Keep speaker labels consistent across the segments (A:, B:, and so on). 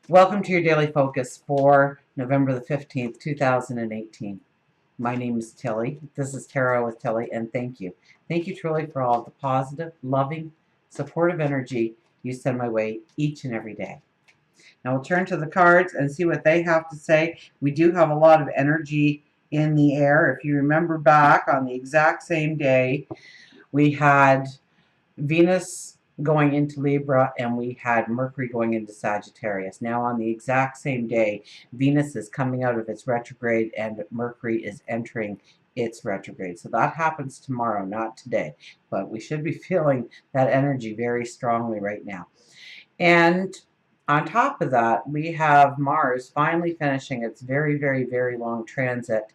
A: Welcome to your daily focus for November the 15th, 2018. My name is Tilly. This is Tarot with Tilly, and thank you. Thank you truly for all of the positive, loving, supportive energy you send my way each and every day. Now we'll turn to the cards and see what they have to say. We do have a lot of energy in the air. If you remember back on the exact same day, we had Venus going into Libra and we had Mercury going into Sagittarius. Now on the exact same day, Venus is coming out of its retrograde and Mercury is entering its retrograde. So that happens tomorrow, not today. But we should be feeling that energy very strongly right now. And on top of that, we have Mars finally finishing its very, very, very long transit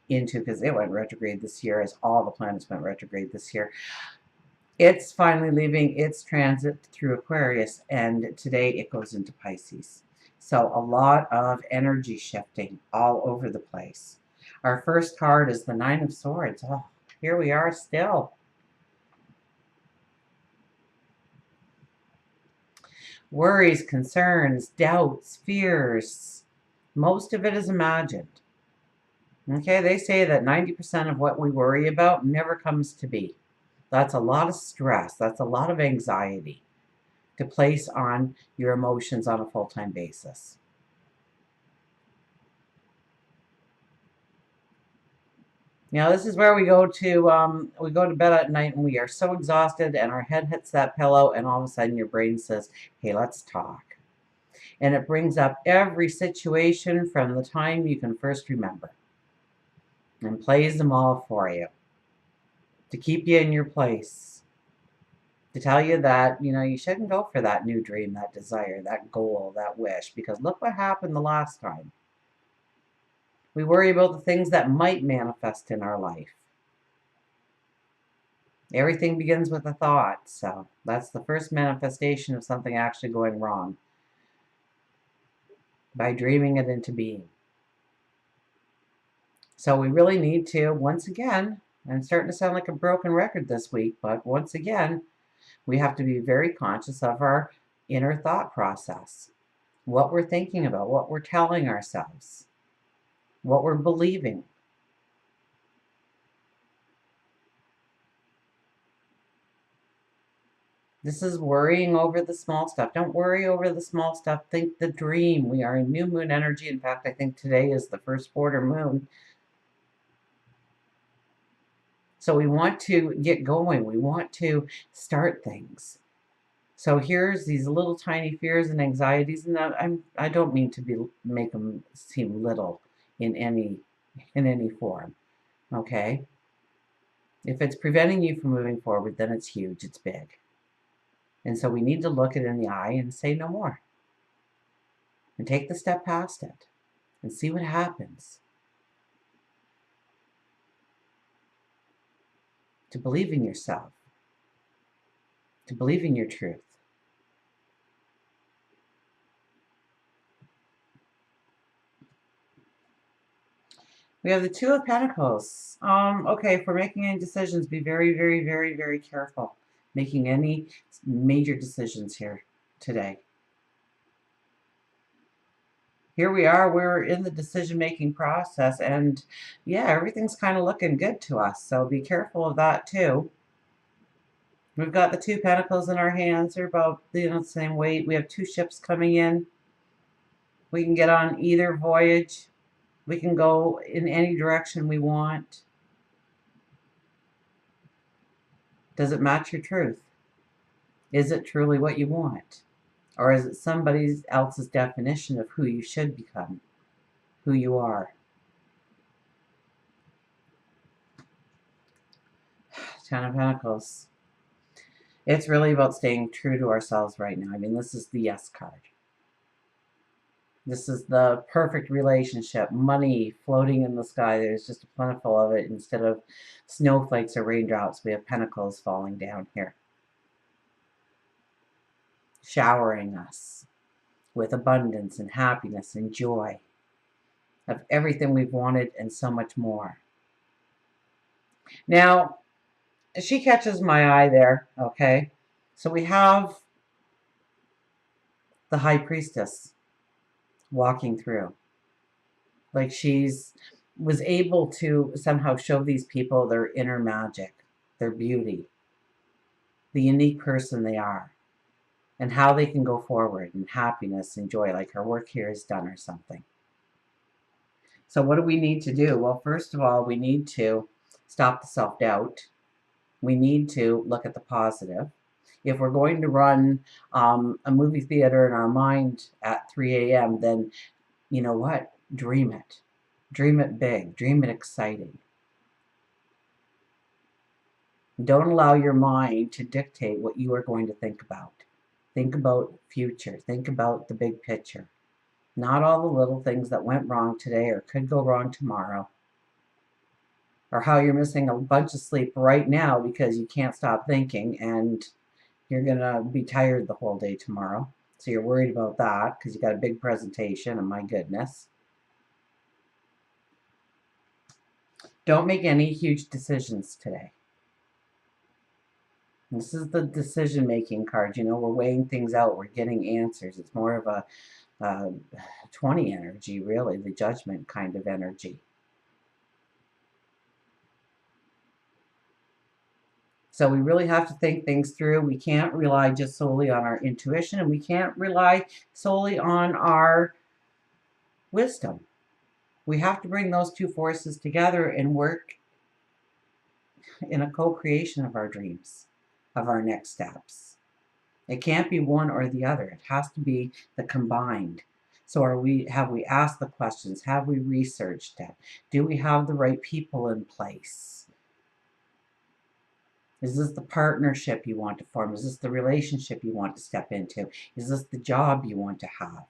A: into, because it went retrograde this year, as all the planets went retrograde this year. It's finally leaving its transit through Aquarius, and today it goes into Pisces. So a lot of energy shifting all over the place. Our first card is the Nine of Swords. Oh, here we are still. Worries, concerns, doubts, fears. Most of it is imagined. Okay, they say that 90% of what we worry about never comes to be. That's a lot of stress. That's a lot of anxiety to place on your emotions on a full-time basis. Now, this is where we go to bed at night and we are so exhausted and our head hits that pillow and all of a sudden your brain says, hey, let's talk. And it brings up every situation from the time you can first remember and plays them all for you to keep you in your place, to tell you that, you shouldn't go for that new dream, that desire, that goal, that wish, because look what happened the last time. We worry about the things that might manifest in our life. Everything begins with a thought, so that's the first manifestation of something actually going wrong, by dreaming it into being. So we really need to, once again, I'm starting to sound like a broken record this week, but once again, we have to be very conscious of our inner thought process, what we're thinking about, what we're telling ourselves, what we're believing. This is worrying over the small stuff. Don't worry over the small stuff. Think the dream. We are in new moon energy. In fact, I think today is the first quarter moon. So we want to get going. We want to start things. So here's these little tiny fears and anxieties, and I don't mean to make them seem little in any form. Okay? If it's preventing you from moving forward, then it's huge, it's big. And so we need to look it in the eye and say no more. And take the step past it and see what happens. To believe in yourself. To believe in your truth. We have the Two of Pentacles. Okay, if we're making any decisions, be very, very, very, very careful making any major decisions here today. Here we are, we're in the decision-making process, and yeah, everything's kind of looking good to us, so be careful of that too. We've got the Two Pentacles in our hands. They're about the same weight. We have two ships coming in. We can get on either voyage. We can go in any direction we want. Does it match your truth? Is it truly what you want? Or is it somebody else's definition of who you should become, who you are? Ten of Pentacles. It's really about staying true to ourselves right now. I mean, this is the yes card. This is the perfect relationship. Money floating in the sky. There's just a plentiful of it. Instead of snowflakes or raindrops, we have pentacles falling down here, showering us with abundance and happiness and joy of everything we've wanted and so much more. Now, she catches my eye there, okay? So we have the High Priestess. walking through. Like was able to somehow show these people their inner magic, their beauty, the unique person they are, and how they can go forward in happiness and joy, like her work here is done or something. So what do we need to do? Well, first of all, we need to stop the self-doubt. We need to look at the positive. If we're going to run a movie theater in our mind at 3 a.m., then you know what? Dream it. Dream it big. Dream it exciting. Don't allow your mind to dictate what you are going to think about. Think about future. Think about the big picture. Not all the little things that went wrong today or could go wrong tomorrow. Or how you're missing a bunch of sleep right now because you can't stop thinking and you're going to be tired the whole day tomorrow. So you're worried about that because you got a big presentation, and my goodness. Don't make any huge decisions today. This is the decision-making card. You know, we're weighing things out. We're getting answers. It's more of a 20 energy, really, the judgment kind of energy. So we really have to think things through. We can't rely just solely on our intuition, and we can't rely solely on our wisdom. We have to bring those two forces together and work in a co-creation of our dreams, of our next steps. It can't be one or the other. It has to be the combined. So have we asked the questions? Have we researched it? Do we have the right people in place? Is this the partnership you want to form? Is this the relationship you want to step into? Is this the job you want to have?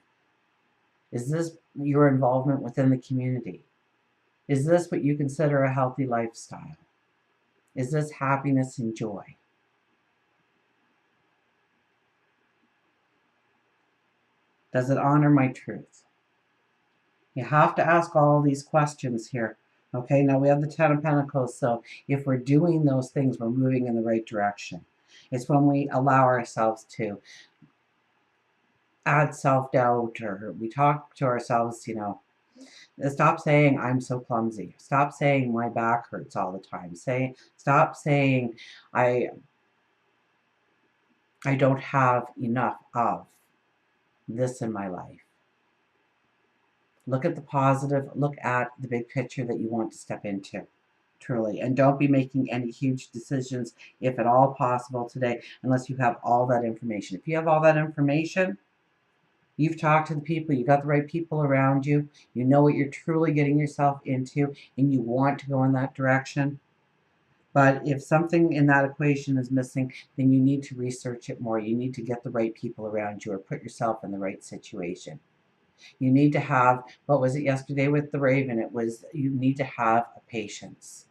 A: Is this your involvement within the community? Is this what you consider a healthy lifestyle? Is this happiness and joy? Does it honor my truth? You have to ask all these questions here. Okay, now we have the Ten of Pentacles, so if we're doing those things, we're moving in the right direction. It's when we allow ourselves to add self-doubt, or we talk to ourselves, you know, stop saying, I'm so clumsy. Stop saying, my back hurts all the time. Stop saying, I don't have enough of this in my life. Look at the positive. Look at the big picture that you want to step into, truly. And don't be making any huge decisions, if at all possible, today, unless you have all that information. If you have all that information, you've talked to the people, you got the right people around you, you know what you're truly getting yourself into, and you want to go in that direction. But if something in that equation is missing, then you need to research it more. You need to get the right people around you, or put yourself in the right situation. You need to have, what was it yesterday with the Raven? It was, you need to have a patience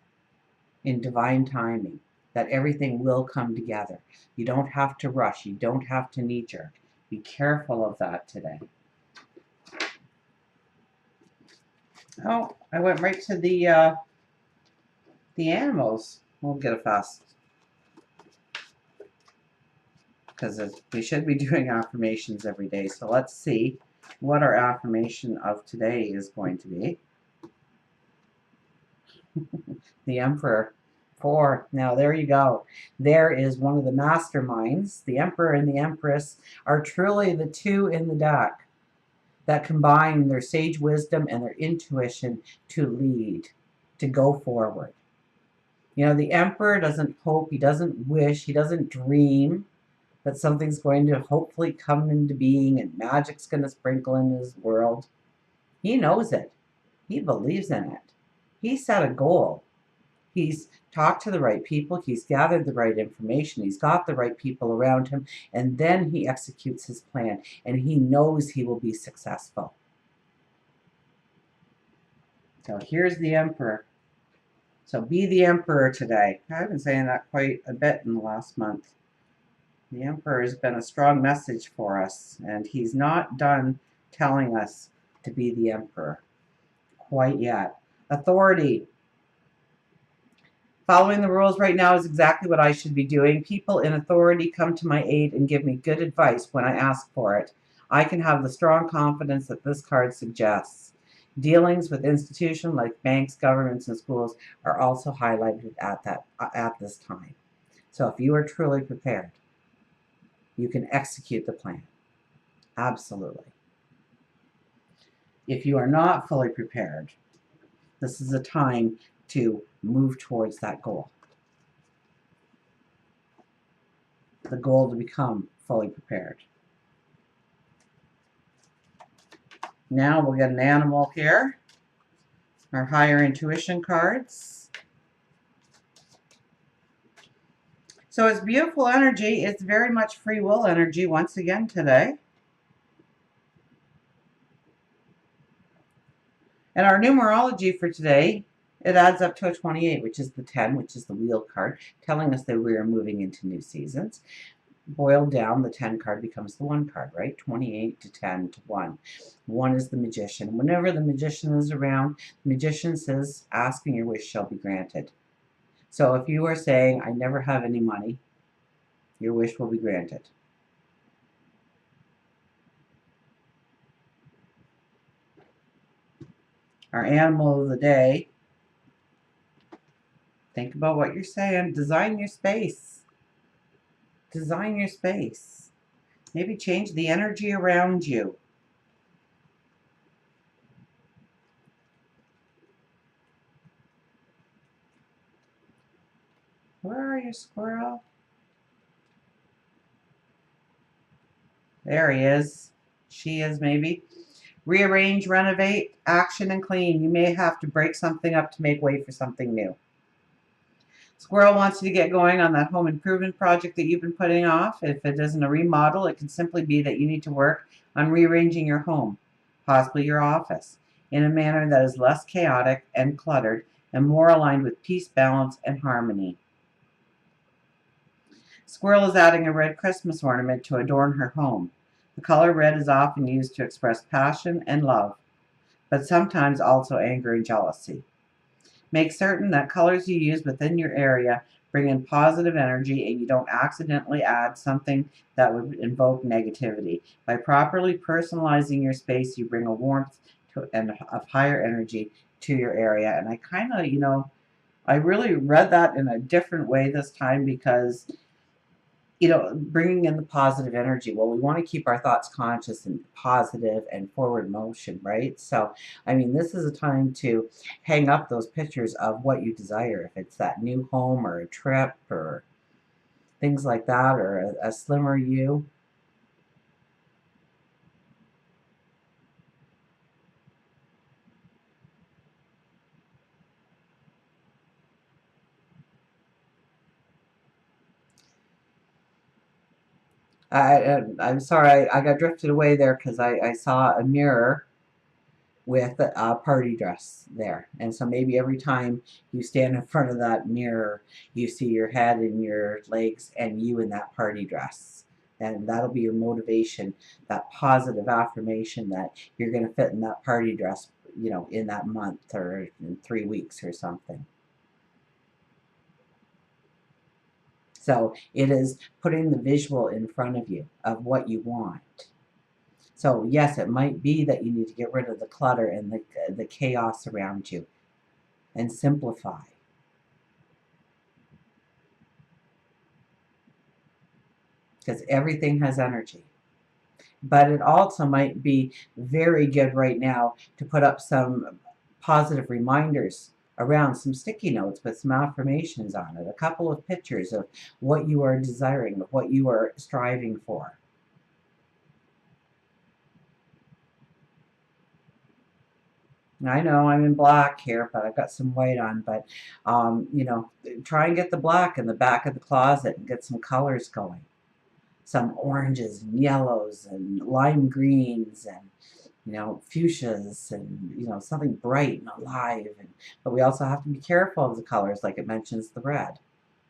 A: in divine timing, that everything will come together. You don't have to rush. You don't have to knee-jerk. Be careful of that today. Oh, I went right to the animals. We'll get a fast, because we should be doing affirmations every day. So let's see what our affirmation of today is going to be. The Emperor. 4. Now there you go. There is one of the masterminds. The Emperor and the Empress are truly the two in the deck that combine their sage wisdom and their intuition to lead, to go forward. You know, the Emperor doesn't hope, he doesn't wish, he doesn't dream that something's going to hopefully come into being and magic's going to sprinkle in his world. He knows it. He believes in it. He set a goal. He's talked to the right people. He's gathered the right information. He's got the right people around him. And then he executes his plan. And he knows he will be successful. So here's the Emperor. So be the Emperor today. I've been saying that quite a bit in the last month. The Emperor has been a strong message for us, and he's not done telling us to be the Emperor quite yet. Authority. Following the rules right now is exactly what I should be doing. People in authority come to my aid and give me good advice when I ask for it. I can have the strong confidence that this card suggests. Dealings with institutions like banks, governments, and schools are also highlighted at this time. So if you are truly prepared, you can execute the plan. Absolutely. If you are not fully prepared, this is a time to move towards that goal. The goal to become fully prepared. Now we'll get an animal here. Our higher intuition cards. So it's beautiful energy. It's very much free will energy once again today. And our numerology for today, it adds up to a 28, which is the 10, which is the wheel card, telling us that we are moving into new seasons. Boiled down, the 10 card becomes the 1 card, right? 28 to 10 to 1. 1 is the magician. Whenever the magician is around, the magician says, asking your wish shall be granted. So if you are saying, I never have any money, your wish will be granted. Our animal of the day, think about what you're saying. Design your space. Design your space. Maybe change the energy around you. Where are you, squirrel? There he is. She is, maybe. Rearrange, renovate, action, and clean. You may have to break something up to make way for something new. Squirrel wants you to get going on that home improvement project that you've been putting off. If it isn't a remodel, it can simply be that you need to work on rearranging your home, possibly your office, in a manner that is less chaotic and cluttered and more aligned with peace, balance, and harmony. Squirrel is adding a red Christmas ornament to adorn her home. The color red is often used to express passion and love, but sometimes also anger and jealousy. Make certain that colors you use within your area bring in positive energy and you don't accidentally add something that would invoke negativity. By properly personalizing your space, you bring a warmth and of higher energy to your area. And I kind of, I really read that in a different way this time because bringing in the positive energy. Well, we want to keep our thoughts conscious and positive and forward motion, right? So, I mean, this is a time to hang up those pictures of what you desire. If it's that new home or a trip or things like that, or a slimmer you. I'm sorry, I got drifted away there because I saw a mirror with a party dress there. And so maybe every time you stand in front of that mirror, you see your head and your legs and you in that party dress. And that'll be your motivation, that positive affirmation that you're going to fit in that party dress, in that month or in 3 weeks or something. So it is putting the visual in front of you of what you want. So yes, it might be that you need to get rid of the clutter and the chaos around you and simplify. Because everything has energy. But it also might be very good right now to put up some positive reminders around some sticky notes with some affirmations on it, a couple of pictures of what you are desiring, of what you are striving for. I know I'm in black here, but I've got some white on. But, try and get the black in the back of the closet and get some colors going. Some oranges and yellows and lime greens and, fuchsias and, something bright and alive. But we also have to be careful of the colors, like it mentions the red,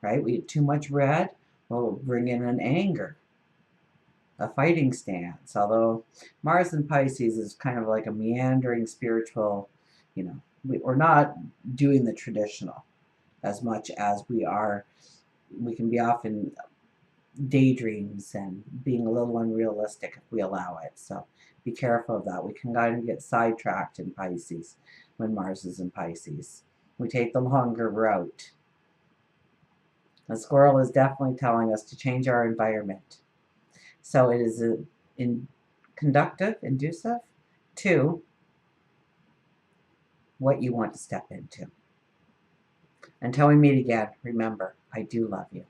A: right? We eat too much red, will bring in an anger, a fighting stance. Although Mars in Pisces is kind of like a meandering spiritual, we're not doing the traditional as much as we can be often daydreams and being a little unrealistic if we allow it. So be careful of that. We can kind of get sidetracked in Pisces when Mars is in Pisces. We take the longer route. The squirrel is definitely telling us to change our environment. So it is conducive to what you want to step into. Until we meet again, remember, I do love you.